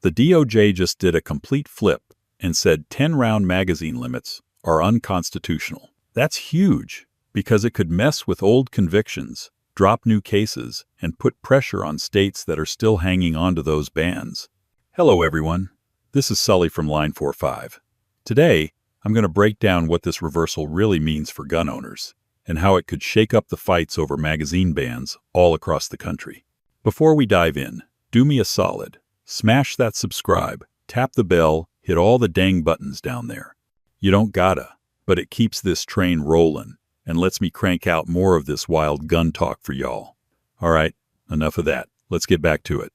The DOJ just did a complete flip and said 10-round magazine limits are unconstitutional. That's huge because it could mess with old convictions, drop new cases, and put pressure on states that are still hanging on to those bans. Hello, everyone. This is Sully from Line 45. Today, I'm going to break down what this reversal really means for gun owners and how it could shake up the fights over magazine bans all across the country. Before we dive in, do me a solid. Smash that subscribe, tap the bell, hit all the dang buttons down there. You don't gotta, but it keeps this train rolling and lets me crank out more of this wild gun talk for y'all. All right, enough of that. Let's get back to it.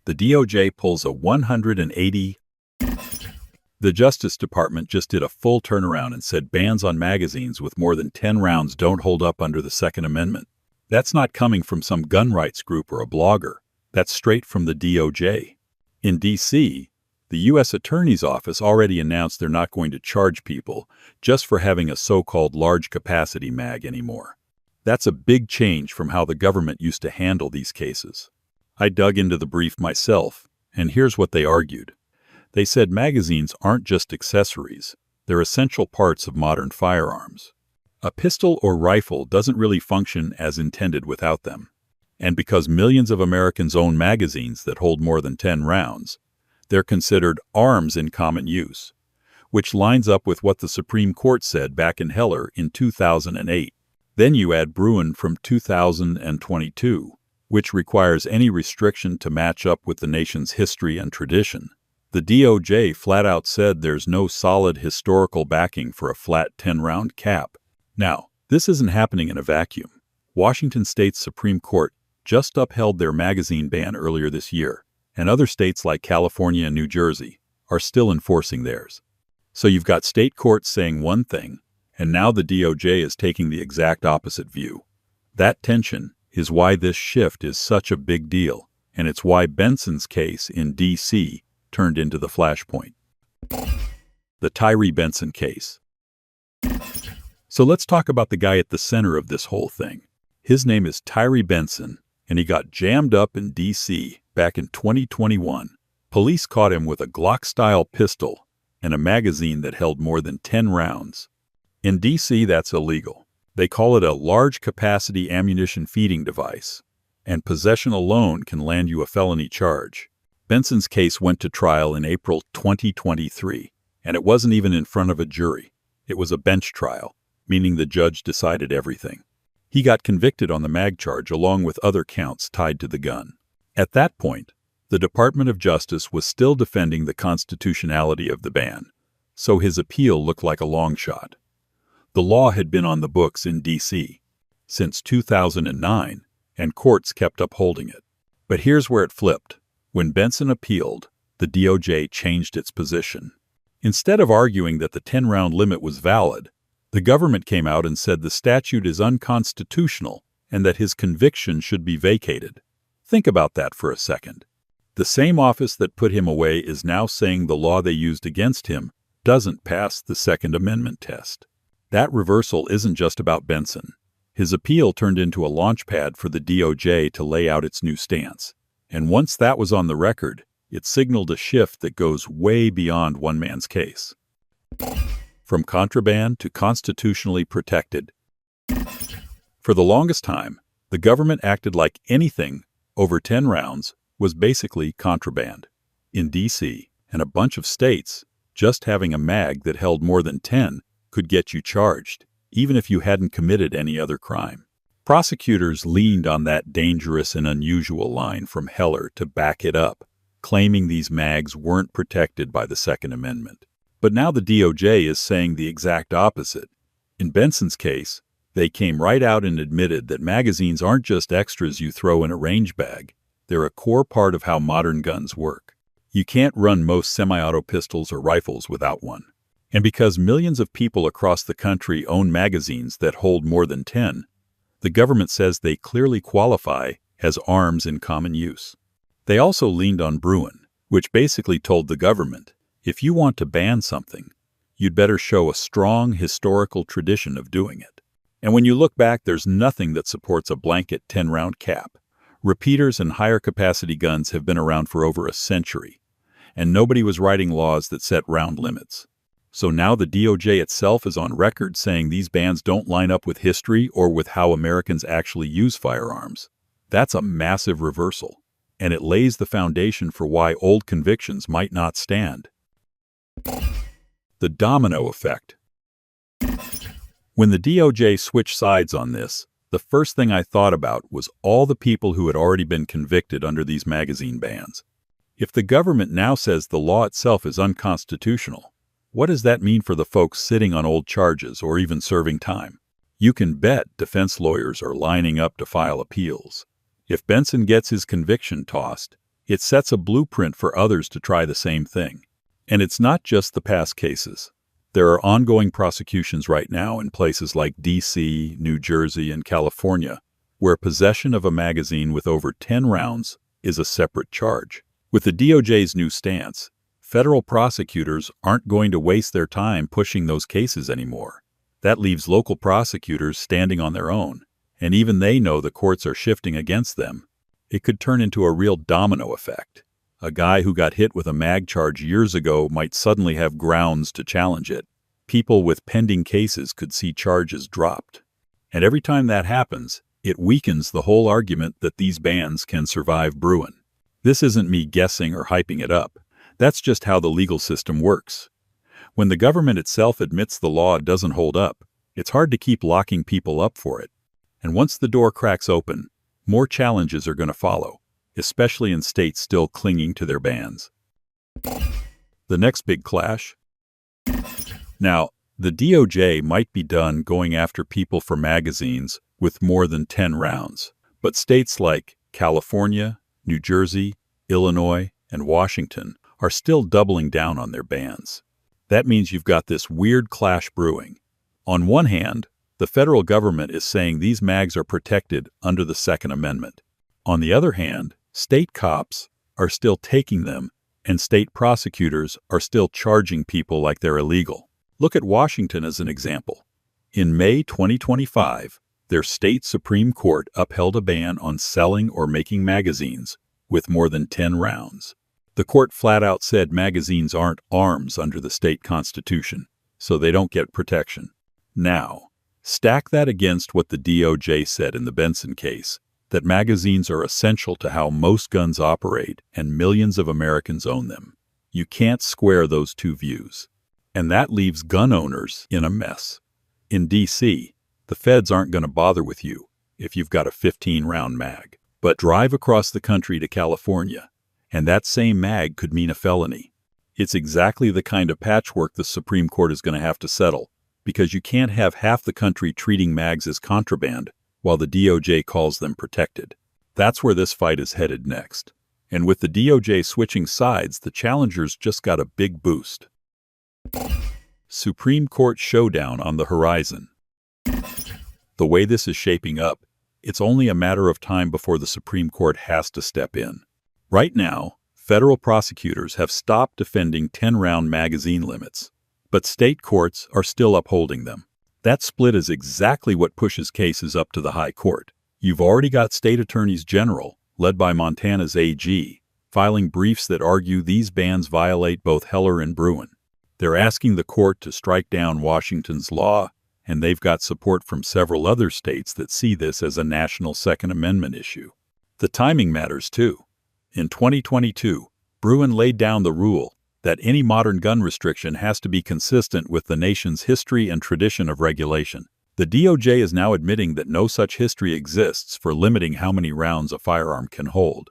The DOJ pulls a 180. The Justice Department just did a full turnaround and said bans on magazines with more than 10 rounds don't hold up under the Second Amendment. That's not coming from some gun rights group or a blogger. That's straight from the DOJ. In D.C., the U.S. Attorney's Office already announced they're not going to charge people just for having a so-called large-capacity mag anymore. That's a big change from how the government used to handle these cases. I dug into the brief myself, and here's what they argued. They said magazines aren't just accessories, they're essential parts of modern firearms. A pistol or rifle doesn't really function as intended without them. And because millions of Americans own magazines that hold more than 10 rounds, they're considered arms in common use, which lines up with what the Supreme Court said back in Heller in 2008. Then you add Bruin from 2022, which requires any restriction to match up with the nation's history and tradition. The DOJ flat out said there's no solid historical backing for a flat 10-round cap. Now, this isn't happening in a vacuum. Washington State's Supreme Court just upheld their magazine ban earlier this year, and other states like California and New Jersey are still enforcing theirs. So you've got state courts saying one thing, and now the DOJ is taking the exact opposite view. That tension is why this shift is such a big deal, and it's why Benson's case in D.C. turned into the flashpoint. The Tyree Benson case. So let's talk about the guy at the center of this whole thing. His name is Tyree Benson, and he got jammed up in D.C. back in 2021. Police caught him with a Glock-style pistol and a magazine that held more than 10 rounds. In D.C., that's illegal. They call it a large-capacity ammunition feeding device, and possession alone can land you a felony charge. Benson's case went to trial in April 2023, and it wasn't even in front of a jury. It was a bench trial, meaning the judge decided everything. He got convicted on the mag charge along with other counts tied to the gun. At that point, the Department of Justice was still defending the constitutionality of the ban, so his appeal looked like a long shot. The law had been on the books in D.C. since 2009, and courts kept upholding it. But here's where it flipped. When Benson appealed, the DOJ changed its position. Instead of arguing that the 10-round limit was valid, the government came out and said the statute is unconstitutional and that his conviction should be vacated. Think about that for a second. The same office that put him away is now saying the law they used against him doesn't pass the Second Amendment test. That reversal isn't just about Benson. His appeal turned into a launchpad for the DOJ to lay out its new stance. And once that was on the record, it signaled a shift that goes way beyond one man's case. From contraband to constitutionally protected. For the longest time, the government acted like anything over 10 rounds was basically contraband. In D.C. and a bunch of states, just having a mag that held more than 10 could get you charged, even if you hadn't committed any other crime. Prosecutors leaned on that dangerous and unusual line from Heller to back it up, claiming these mags weren't protected by the Second Amendment. But now the DOJ is saying the exact opposite. In Benson's case, they came right out and admitted that magazines aren't just extras you throw in a range bag. They're a core part of how modern guns work. You can't run most semi-auto pistols or rifles without one. And because millions of people across the country own magazines that hold more than 10, the government says they clearly qualify as arms in common use. They also leaned on Bruin, which basically told the government, if you want to ban something, you'd better show a strong historical tradition of doing it. And when you look back, there's nothing that supports a blanket 10-round cap. Repeaters and higher capacity guns have been around for over a century, and nobody was writing laws that set round limits. So now the DOJ itself is on record saying these bans don't line up with history or with how Americans actually use firearms. That's a massive reversal, and it lays the foundation for why old convictions might not stand. The domino effect. When the DOJ switched sides on this, the first thing I thought about was all the people who had already been convicted under these magazine bans. If the government now says the law itself is unconstitutional, what does that mean for the folks sitting on old charges or even serving time? You can bet defense lawyers are lining up to file appeals. If Benson gets his conviction tossed, it sets a blueprint for others to try the same thing. And it's not just the past cases. There are ongoing prosecutions right now in places like D.C., New Jersey, and California, where possession of a magazine with over 10 rounds is a separate charge. With the DOJ's new stance, federal prosecutors aren't going to waste their time pushing those cases anymore. That leaves local prosecutors standing on their own, and even they know the courts are shifting against them. It could turn into a real domino effect. A guy who got hit with a mag charge years ago might suddenly have grounds to challenge it. People with pending cases could see charges dropped. And every time that happens, it weakens the whole argument that these bans can survive Bruin. This isn't me guessing or hyping it up. That's just how the legal system works. When the government itself admits the law doesn't hold up, it's hard to keep locking people up for it. And once the door cracks open, more challenges are going to follow, especially in states still clinging to their bans. The next big clash. Now, the DOJ might be done going after people for magazines with more than 10 rounds, but states like California, New Jersey, Illinois, and Washington are still doubling down on their bans. That means you've got this weird clash brewing. On one hand, the federal government is saying these mags are protected under the Second Amendment. On the other hand, state cops are still taking them, and state prosecutors are still charging people like they're illegal. Look at Washington as an example. In May 2025, their state Supreme Court upheld a ban on selling or making magazines with more than 10 rounds. The court flat out said magazines aren't arms under the state constitution, so they don't get protection. Now, stack that against what the DOJ said in the Benson case, that magazines are essential to how most guns operate and millions of Americans own them. You can't square those two views. And that leaves gun owners in a mess. In D.C., the feds aren't going to bother with you if you've got a 15-round mag. But drive across the country to California, and that same mag could mean a felony. It's exactly the kind of patchwork the Supreme Court is going to have to settle, because you can't have half the country treating mags as contraband while the DOJ calls them protected. That's where this fight is headed next. And with the DOJ switching sides, the challengers just got a big boost. Supreme Court showdown on the horizon. The way this is shaping up, it's only a matter of time before the Supreme Court has to step in. Right now, federal prosecutors have stopped defending 10-round magazine limits, but state courts are still upholding them. That split is exactly what pushes cases up to the high court. You've already got state attorneys general, led by Montana's AG, filing briefs that argue these bans violate both Heller and Bruin. They're asking the court to strike down Washington's law, and they've got support from several other states that see this as a national Second Amendment issue. The timing matters, too. In 2022, Bruin laid down the rule that any modern gun restriction has to be consistent with the nation's history and tradition of regulation. The DOJ is now admitting that no such history exists for limiting how many rounds a firearm can hold.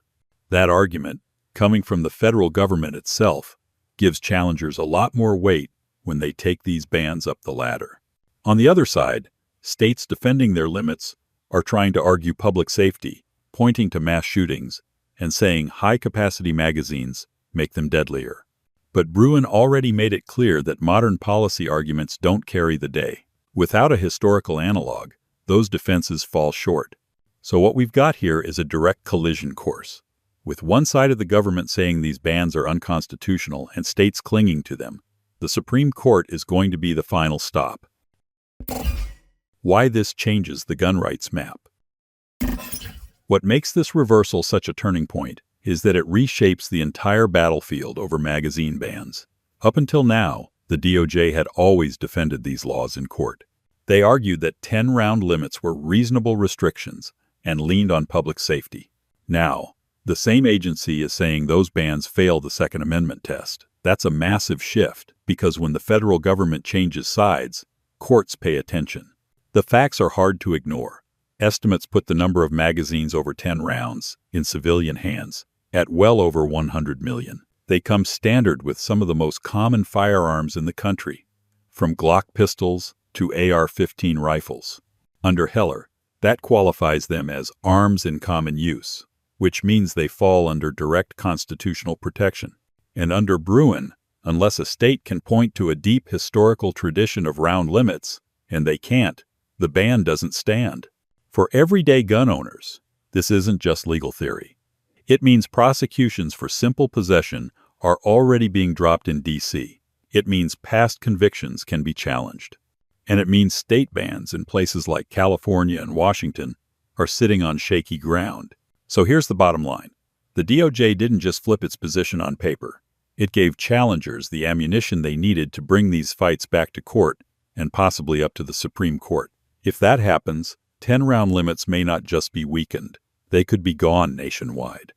That argument, coming from the federal government itself, gives challengers a lot more weight when they take these bans up the ladder. On the other side, states defending their limits are trying to argue public safety, pointing to mass shootings, and saying high-capacity magazines make them deadlier. But Bruin already made it clear that modern policy arguments don't carry the day. Without a historical analog, those defenses fall short. So what we've got here is a direct collision course, with one side of the government saying these bans are unconstitutional and states clinging to them. The Supreme Court is going to be the final stop. Why this changes the gun rights map. What makes this reversal such a turning point is that it reshapes the entire battlefield over magazine bans. Up until now, the DOJ had always defended these laws in court. They argued that 10-round limits were reasonable restrictions and leaned on public safety. Now, the same agency is saying those bans fail the Second Amendment test. That's a massive shift, because when the federal government changes sides, courts pay attention. The facts are hard to ignore. Estimates put the number of magazines over 10 rounds in civilian hands at well over 100 million. They come standard with some of the most common firearms in the country, from Glock pistols to AR-15 rifles. Under Heller, that qualifies them as arms in common use, which means they fall under direct constitutional protection. And under Bruin, unless a state can point to a deep historical tradition of round limits, and they can't, the ban doesn't stand. For everyday gun owners, this isn't just legal theory. It means prosecutions for simple possession are already being dropped in D.C. It means past convictions can be challenged. And it means state bans in places like California and Washington are sitting on shaky ground. So here's the bottom line. The DOJ didn't just flip its position on paper. It gave challengers the ammunition they needed to bring these fights back to court and possibly up to the Supreme Court. If that happens, 10-round limits may not just be weakened. They could be gone nationwide.